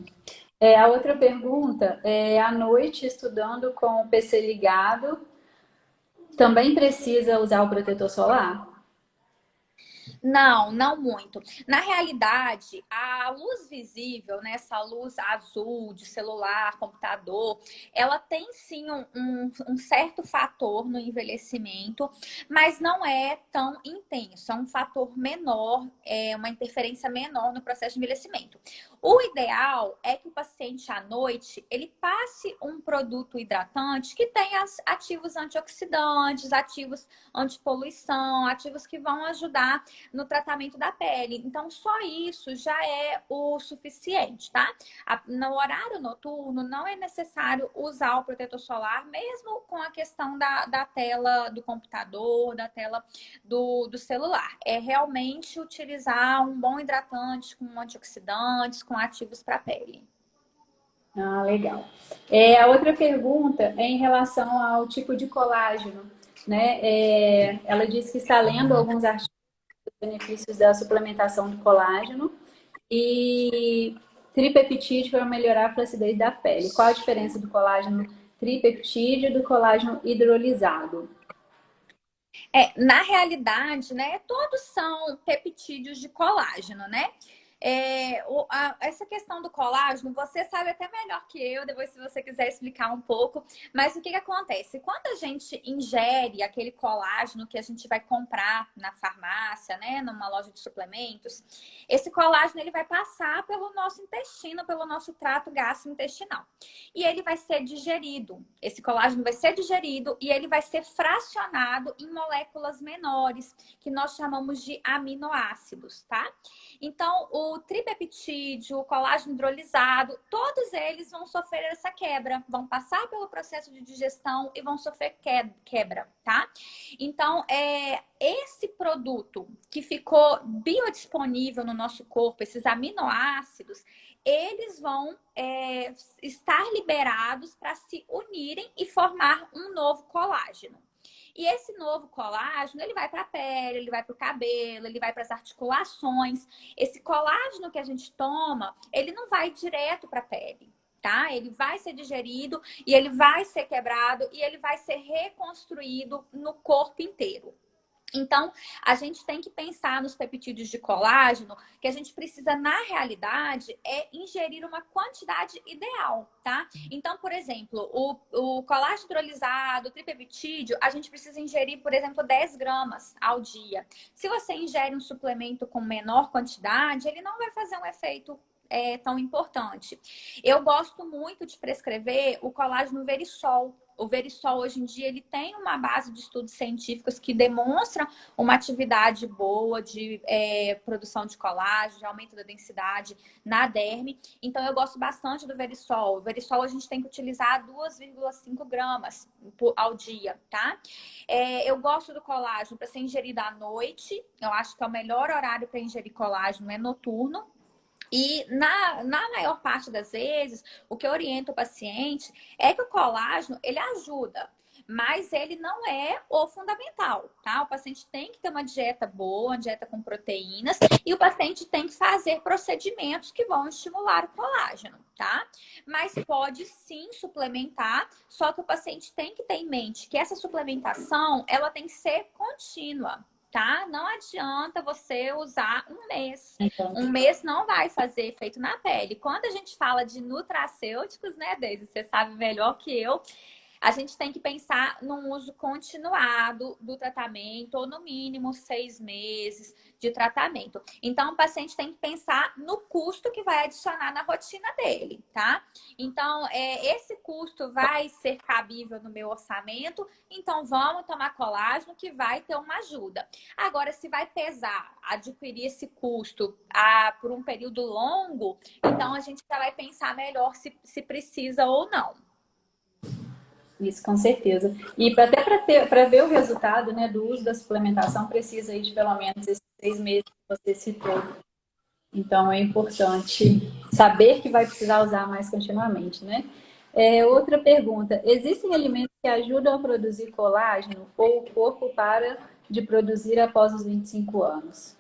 A outra pergunta é: à noite, estudando com o PC ligado, também precisa usar o protetor solar? Não, não muito. Na realidade, a luz visível, né, essa luz azul de celular, computador, ela tem sim um certo fator no envelhecimento, mas não é tão intenso. É um fator menor, é uma interferência menor no processo de envelhecimento. O ideal é que o paciente à noite ele passe um produto hidratante que tenha ativos antioxidantes, ativos antipoluição, ativos que vão ajudar no tratamento da pele. Então, só isso já é o suficiente, tá? No horário noturno, não é necessário usar o protetor solar, mesmo com a questão da tela do computador, da tela do celular. É realmente utilizar um bom hidratante com antioxidantes, com ativos para a pele. Ah, legal. A outra pergunta é em relação ao tipo de colágeno, né? Ela disse que está lendo alguns artigos dos benefícios da suplementação do colágeno e tripeptídeo para melhorar a flacidez da pele. Qual a diferença do colágeno tripeptídeo e do colágeno hidrolisado? Na realidade, né, todos são peptídeos de colágeno, né? Essa questão do colágeno, você sabe até melhor que eu, depois se você quiser explicar um pouco. Mas o que acontece? Quando a gente ingere aquele colágeno que a gente vai comprar na farmácia, né, numa loja de suplementos, esse colágeno ele vai passar pelo nosso intestino, pelo nosso trato gastrointestinal. E ele vai ser digerido. Esse colágeno vai ser digerido e ele vai ser fracionado em moléculas menores, que nós chamamos de aminoácidos, tá? Então, o tripeptídeo, o colágeno hidrolisado, todos eles vão sofrer essa quebra, vão passar pelo processo de digestão e vão sofrer quebra, tá? Então, esse produto que ficou biodisponível no nosso corpo, esses aminoácidos, eles vão estar liberados para se unirem e formar um novo colágeno. E esse novo colágeno, ele vai para a pele, ele vai para o cabelo, ele vai para as articulações. Esse colágeno que a gente toma, ele não vai direto para a pele, tá? Ele vai ser digerido e ele vai ser quebrado e ele vai ser reconstruído no corpo inteiro. Então, a gente tem que pensar nos peptídeos de colágeno, que a gente precisa, na realidade, ingerir uma quantidade ideal, tá? Então, por exemplo, o colágeno hidrolisado, o tripeptídeo, a gente precisa ingerir, por exemplo, 10 gramas ao dia. Se você ingere um suplemento com menor quantidade, ele não vai fazer um efeito tão importante. Eu gosto muito de prescrever o colágeno Verisol. O Verisol, hoje em dia, ele tem uma base de estudos científicos que demonstram uma atividade boa de produção de colágeno, de aumento da densidade na derme. Então, eu gosto bastante do Verisol. O Verisol, a gente tem que utilizar 2,5 gramas ao dia, tá? Eu gosto do colágeno para ser ingerido à noite. Eu acho que é o melhor horário para ingerir colágeno é noturno. E na maior parte das vezes, o que eu oriento o paciente é que o colágeno, ele ajuda, mas ele não é o fundamental, tá? O paciente tem que ter uma dieta boa, uma dieta com proteínas, e o paciente tem que fazer procedimentos que vão estimular o colágeno, tá? Mas pode sim suplementar, só que o paciente tem que ter em mente que essa suplementação, ela tem que ser contínua. Tá? Não adianta você usar um mês. Então, Um mês não vai fazer efeito na pele. Quando a gente fala de nutracêuticos, né, Deise? Você sabe melhor que eu. A gente tem que pensar num uso continuado do tratamento, ou no mínimo 6 meses de tratamento. Então, o paciente tem que pensar no custo que vai adicionar na rotina dele, tá? Então, esse custo vai ser cabível no meu orçamento, então vamos tomar colágeno que vai ter uma ajuda. Agora, se vai pesar adquirir esse custo por um período longo, então a gente já vai pensar melhor se precisa ou não. isso com certeza. E para ver o resultado, né, do uso da suplementação, precisa aí de pelo menos esses 6 meses que você citou. Então é importante saber que vai precisar usar mais continuamente, né? Outra pergunta: existem alimentos que ajudam a produzir colágeno ou o corpo para de produzir após os 25 anos?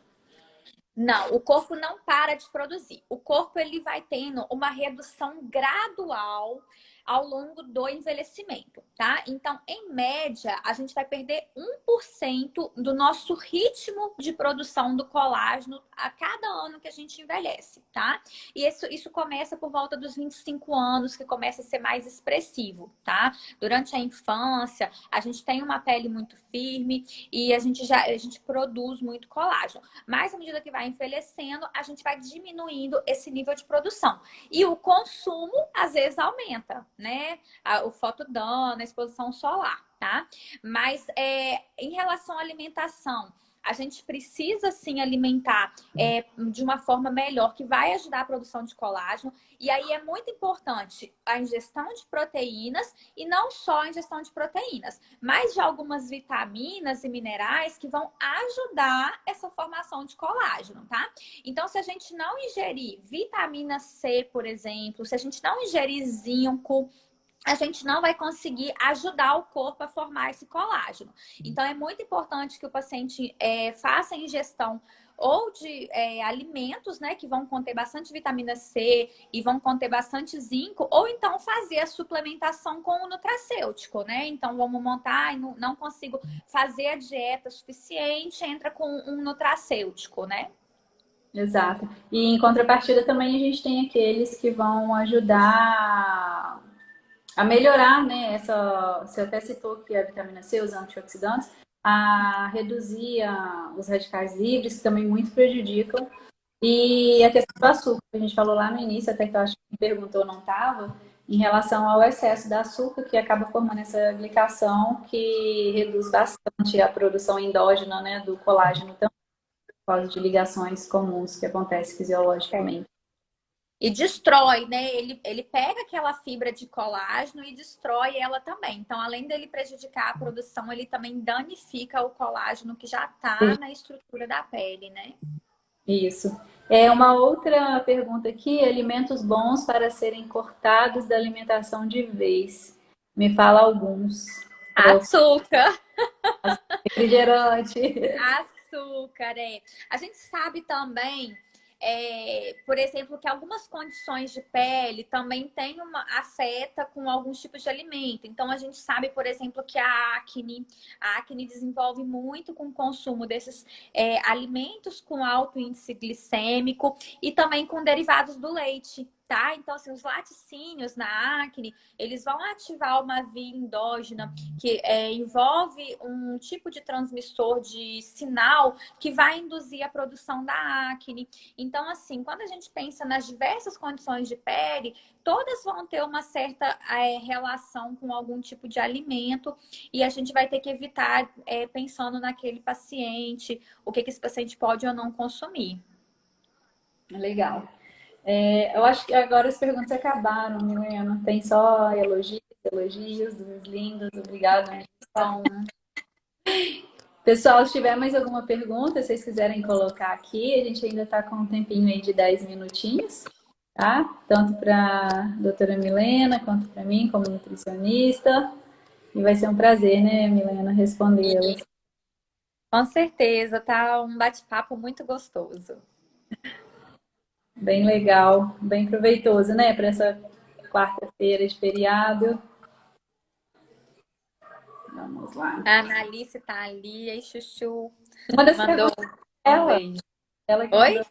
Não, o corpo não para de produzir. O corpo ele vai tendo uma redução gradual ao longo do envelhecimento, tá? Então, em média, a gente vai perder 1% do nosso ritmo de produção do colágeno a cada ano que a gente envelhece, tá? E isso começa por volta dos 25 anos, que começa a ser mais expressivo, tá? Durante a infância, a gente tem uma pele muito firme e a gente produz muito colágeno. Mas à medida que vai envelhecendo, a gente vai diminuindo esse nível de produção. E o consumo, às vezes, aumenta, né? O fotodano, a exposição solar, tá? Mas em relação à alimentação, a gente precisa sim alimentar de uma forma melhor, que vai ajudar a produção de colágeno. E aí é muito importante a ingestão de proteínas, e não só a ingestão de proteínas, mas de algumas vitaminas e minerais que vão ajudar essa formação de colágeno, tá? Então, se a gente não ingerir vitamina C, por exemplo, se a gente não ingerir zinco, a gente não vai conseguir ajudar o corpo a formar esse colágeno. Então, é muito importante que o paciente faça a ingestão ou de alimentos, né, que vão conter bastante vitamina C e vão conter bastante zinco, ou então fazer a suplementação com o nutracêutico, né? Então, vamos montar e não consigo fazer a dieta suficiente, entra com um nutracêutico, né? Exato. E em contrapartida também a gente tem aqueles que vão ajudar a melhorar, né? Você até citou que a vitamina C, os antioxidantes, a reduzir os radicais livres, que também muito prejudicam. E a questão do açúcar, que a gente falou lá no início, até que eu acho que me perguntou, não estava, em relação ao excesso de açúcar, que acaba formando essa glicação, que reduz bastante a produção endógena, né, do colágeno também, por causa de ligações comuns que acontecem fisiologicamente. E destrói, né? Ele pega aquela fibra de colágeno e destrói ela também. Então, além dele prejudicar a produção, ele também danifica o colágeno que já está na estrutura da pele, né? Isso. É uma outra pergunta aqui: alimentos bons para serem cortados da alimentação de vez. Me fala alguns. Açúcar. Refrigerante. Açúcar, é. A gente sabe também, por exemplo, que algumas condições de pele também tem afeta com alguns tipos de alimento. Então, a gente sabe, por exemplo, que a acne desenvolve muito com o consumo desses alimentos com alto índice glicêmico e também com derivados do leite. Tá? Então, assim, os laticínios na acne, eles vão ativar uma via endógena que envolve um tipo de transmissor de sinal que vai induzir a produção da acne. Então, assim, quando a gente pensa nas diversas condições de pele, todas vão ter uma certa relação com algum tipo de alimento e a gente vai ter que evitar pensando naquele paciente, o que esse paciente pode ou não consumir. Legal. Eu acho que agora as perguntas acabaram, Milena. Tem só elogios, elogios dos lindos. Obrigada. Então, pessoal, se tiver mais alguma pergunta, se vocês quiserem colocar aqui, a gente ainda está com um tempinho aí de 10 minutinhos, tá? Tanto para a doutora Milena quanto para mim, como nutricionista. E vai ser um prazer, né, Milena, respondê-las. Com certeza, tá um bate-papo muito gostoso. Bem legal, bem proveitoso, né, para essa quarta-feira de feriado. Vamos lá. A Analice tá ali, aí Chuchu Uma das mandou perguntas um dela, beijo. ela que Oi? mandou.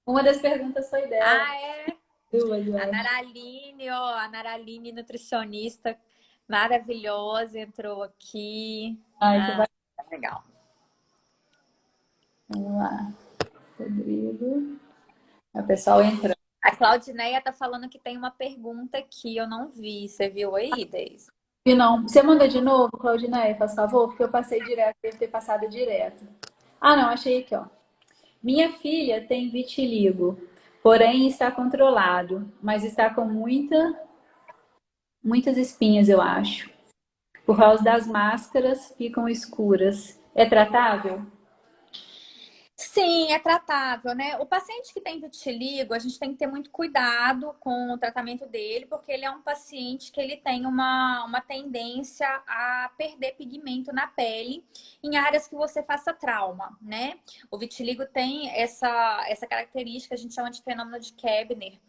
Uma das perguntas foi dela. Ah, é? Duas, eu A acho. Naraline, ó, a Naraline, nutricionista maravilhosa, entrou aqui. Ai, que Ah, bacana. legal. Vamos lá. Rodrigo. O pessoal entrando. A Claudineia tá falando que tem uma pergunta aqui, eu não vi. Você viu aí, Deise? E não, você manda de novo, Claudinei, faz favor, porque eu passei direto, deve ter passado direto. Ah, não, achei aqui, ó. Minha filha tem vitiligo, porém está controlado, mas está com muitas espinhas, eu acho. Por causa das máscaras, ficam escuras. É tratável? Sim, é tratável, né? O paciente que tem vitiligo, a gente tem que ter muito cuidado com o tratamento dele, porque ele é um paciente que ele tem uma tendência a perder pigmento na pele em áreas que você faça trauma, né? O vitiligo tem essa característica, a gente chama de fenômeno de Kebner.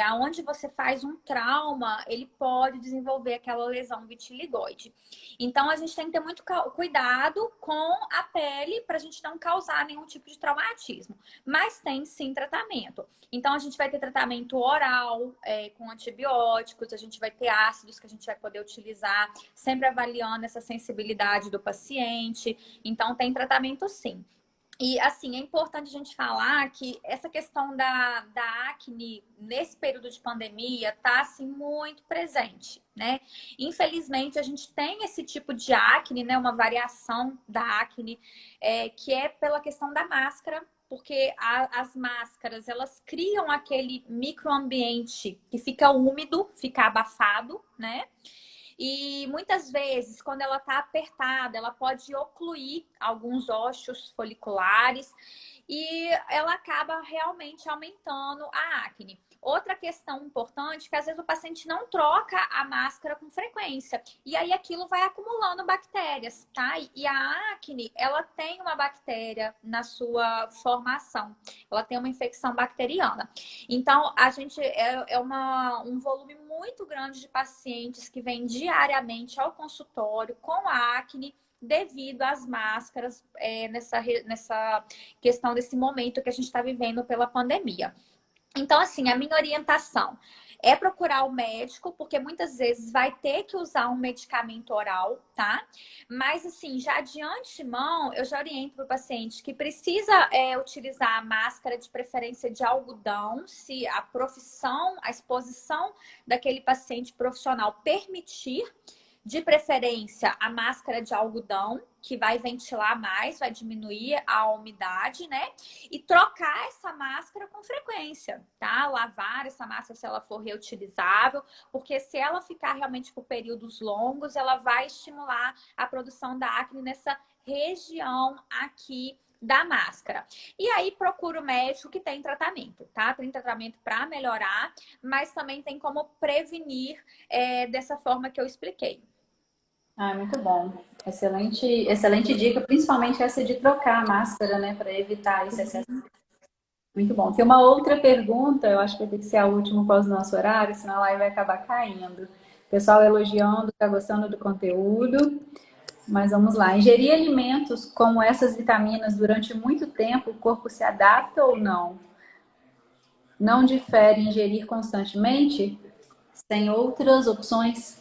Aonde você faz um trauma, ele pode desenvolver aquela lesão vitiligoide. Então, a gente tem que ter muito cuidado com a pele para a gente não causar nenhum tipo de traumatismo. Mas tem sim tratamento. Então, a gente vai ter tratamento oral, com antibióticos, a gente vai ter ácidos que a gente vai poder utilizar, sempre avaliando essa sensibilidade do paciente. Então, tem tratamento sim. E, assim, é importante a gente falar que essa questão da acne nesse período de pandemia está, assim, muito presente, né? Infelizmente, a gente tem esse tipo de acne, né? Uma variação da acne, que é pela questão da máscara, porque as máscaras, elas criam aquele microambiente que fica úmido, fica abafado, né? E muitas vezes, quando ela está apertada, ela pode ocluir alguns ósseos foliculares e ela acaba realmente aumentando a acne. Outra questão importante é que às vezes o paciente não troca a máscara com frequência. E aí aquilo vai acumulando bactérias, tá? E a acne, ela tem uma bactéria na sua formação. Ela tem uma infecção bacteriana. Então, a gente um volume muito grande de pacientes que vêm diariamente ao consultório com acne devido às máscaras nessa questão desse momento que a gente está vivendo pela pandemia. Então, assim, a minha orientação é procurar o médico, porque muitas vezes vai ter que usar um medicamento oral, tá? Mas, assim, já de antemão, eu já oriento para o paciente que precisa utilizar a máscara de preferência de algodão, se a profissão, a exposição daquele paciente profissional permitir. De preferência, a máscara de algodão, que vai ventilar mais, vai diminuir a umidade, né? E trocar essa máscara com frequência, tá? Lavar essa máscara se ela for reutilizável, porque se ela ficar realmente por períodos longos, ela vai estimular a produção da acne nessa região aqui da máscara. E aí procura o médico que tem tratamento, tá? Tem tratamento para melhorar, mas também tem como prevenir dessa forma que eu expliquei. Ah, muito bom. Excelente, excelente dica, principalmente essa de trocar a máscara, né, para evitar esse excesso. Muito bom. Tem uma outra pergunta, eu acho que vai ter que ser a última após o nosso horário, senão a live vai acabar caindo. O pessoal elogiando, está gostando do conteúdo. Mas vamos lá. Ingerir alimentos como essas vitaminas durante muito tempo, o corpo se adapta ou não? Não difere ingerir constantemente? Sem outras opções?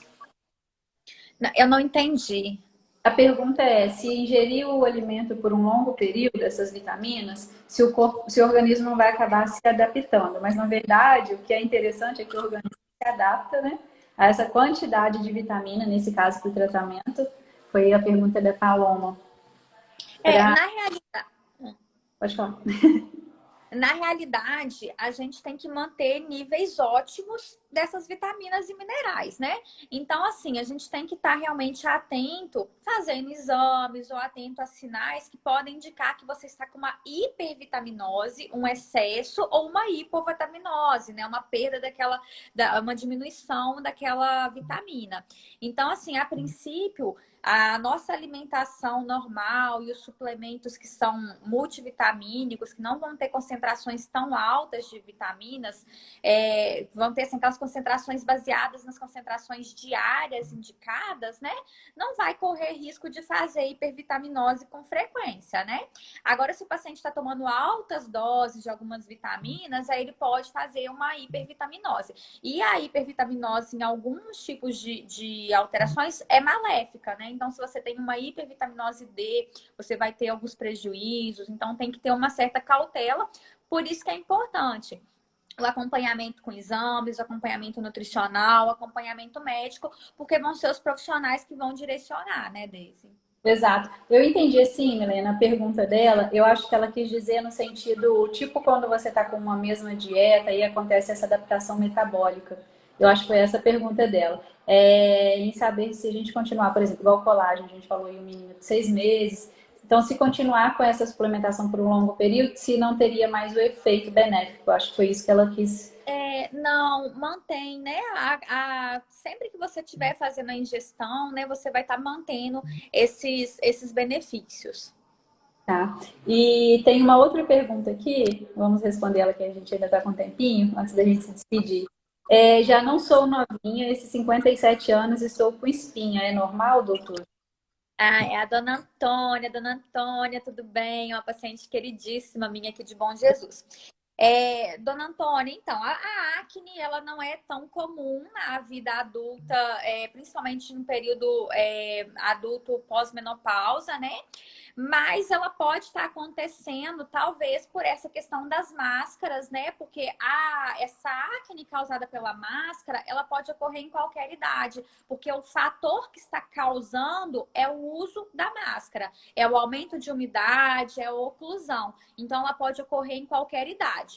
Eu não entendi. A pergunta é, se ingerir o alimento por um longo período, essas vitaminas, se o corpo, se o organismo não vai acabar se adaptando. Mas, na verdade, o que é interessante é que o organismo se adapta, né, a essa quantidade de vitamina, nesse caso do tratamento. Foi a pergunta da Paloma. Na realidade, Pode falar. Na realidade, a gente tem que manter níveis ótimos dessas vitaminas e minerais, né? Então, assim, a gente tem que estar realmente atento, fazendo exames ou atento a sinais que podem indicar que você está com uma hipervitaminose, um excesso ou uma hipovitaminose, né? Uma perda uma diminuição daquela vitamina. Então, assim, a princípio, a nossa alimentação normal e os suplementos que são multivitamínicos, que não vão ter concentrações tão altas de vitaminas, vão ter assim, aquelas concentrações baseadas nas concentrações diárias indicadas, né? Não vai correr risco de fazer hipervitaminose com frequência, né? Agora, se o paciente está tomando altas doses de algumas vitaminas, aí ele pode fazer uma hipervitaminose. E a hipervitaminose em alguns tipos de alterações é maléfica, né? Então, se você tem uma hipervitaminose D, você vai ter alguns prejuízos. Então, tem que ter uma certa cautela. Por isso que é importante o acompanhamento com exames, o acompanhamento nutricional, o acompanhamento médico, porque vão ser os profissionais que vão direcionar, né, Daisy? Exato. Eu entendi assim, Milena, a pergunta dela. Eu acho que ela quis dizer no sentido, tipo, quando você está com uma mesma dieta e acontece essa adaptação metabólica. Eu acho que foi essa a pergunta dela. Em saber se a gente continuar, por exemplo, igual o colágeno, a gente falou em um mínimo de 6 meses. Então, se continuar com essa suplementação por um longo período, se não teria mais o efeito benéfico. Eu acho que foi isso que ela quis. Não, mantém, né? Sempre que você estiver fazendo a ingestão, né, você vai estar mantendo esses benefícios. Tá. E tem uma outra pergunta aqui, vamos responder ela que a gente ainda está com um tempinho, antes da gente se despedir. Já não sou novinha, esses 57 anos, estou com espinha. É normal, doutor? É a Dona Antônia, tudo bem? Uma paciente queridíssima minha aqui de Bom Jesus. Dona Antônia, então, a acne ela não é tão comum na vida adulta, principalmente no período adulto pós-menopausa, né? Mas ela pode estar acontecendo, talvez, por essa questão das máscaras, né? Porque essa acne causada pela máscara, ela pode ocorrer em qualquer idade, porque o fator que está causando é o uso da máscara, é o aumento de umidade, é a oclusão. Então, ela pode ocorrer em qualquer idade.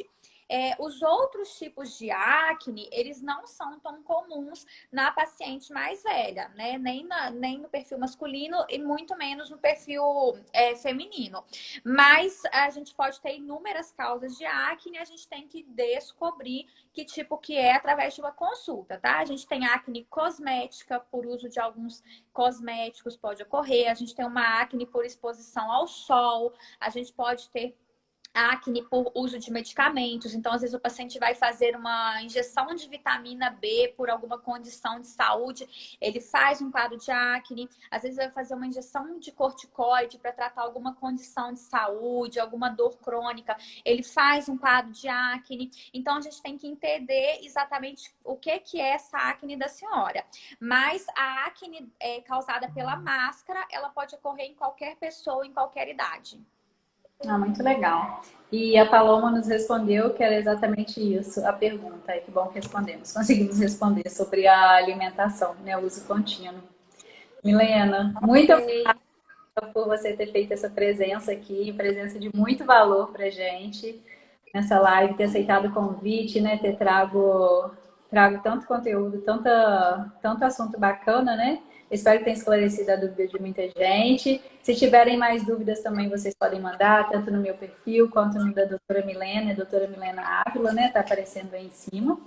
Os outros tipos de acne, eles não são tão comuns na paciente mais velha, né? Nem no perfil masculino e muito menos no perfil feminino. Mas a gente pode ter inúmeras causas de acne e a gente tem que descobrir que tipo que é através de uma consulta, tá? A gente tem acne cosmética, por uso de alguns cosméticos pode ocorrer. A gente tem uma acne por exposição ao sol. A gente pode ter acne por uso de medicamentos. Então, às vezes, o paciente vai fazer uma injeção de vitamina B por alguma condição de saúde, ele faz um quadro de acne. Às vezes, vai fazer uma injeção de corticoide para tratar alguma condição de saúde, alguma dor crônica, ele faz um quadro de acne. Então, a gente tem que entender exatamente o que é essa acne da senhora. Mas a acne causada pela máscara, ela pode ocorrer em qualquer pessoa, em qualquer idade. Ah, muito legal. E a Paloma nos respondeu que era exatamente isso, a pergunta. Que bom que respondemos. Conseguimos responder sobre a alimentação, né? O uso contínuo. Milena, muito Ok. obrigada por você ter feito essa presença aqui, presença de muito valor para gente nessa live, ter aceitado o convite, né? Ter trago tanto conteúdo, tanto assunto bacana, né? Espero que tenha esclarecido a dúvida de muita gente. Se tiverem mais dúvidas também, vocês podem mandar, tanto no meu perfil quanto no da doutora Milena, doutora Milena Ávila, né? Tá aparecendo aí em cima,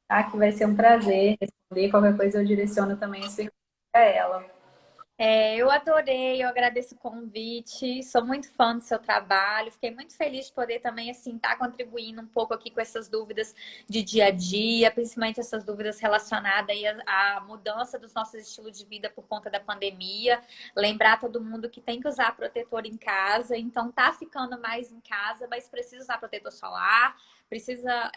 tá? Que vai ser um prazer responder. Qualquer coisa eu direciono também as perguntas para ela. Eu adorei, eu agradeço o convite, sou muito fã do seu trabalho, fiquei muito feliz de poder também, assim, estar contribuindo um pouco aqui com essas dúvidas de dia a dia, principalmente essas dúvidas relacionadas aí à mudança dos nossos estilos de vida por conta da pandemia. Lembrar todo mundo que tem que usar protetor em casa, então tá ficando mais em casa, mas precisa usar protetor solar, precisa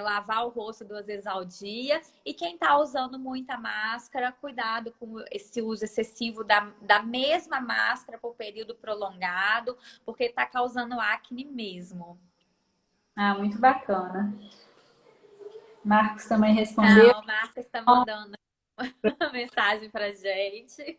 lavar o rosto 2 vezes ao dia. E quem está usando muita máscara, cuidado com esse uso excessivo da mesma máscara por período prolongado, porque está causando acne mesmo. Ah, muito bacana. Marcos também respondeu. Então, o Marcos está mandando uma mensagem para gente.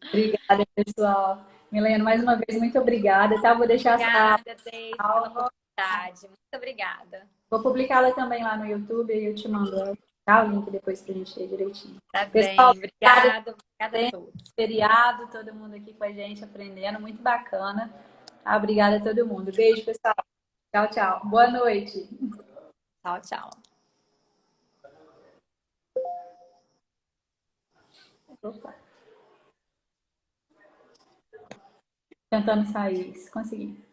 Obrigada, pessoal. Milena, mais uma vez, muito obrigada, tá? Vou deixar a Obrigada, Deise, pela salva. oportunidade. Muito obrigada. Vou publicá-la também lá no YouTube e eu te mando, tá, o link depois pra gente ver direitinho. Tá Pessoal, bem, obrigada obrigada, obrigada a por todos. feriado, todo mundo aqui com a gente aprendendo, muito bacana. Tá? Obrigada a todo mundo. Beijo, pessoal. Tchau, tchau. Boa noite. Tchau, tchau. Opa. Tentando sair, consegui.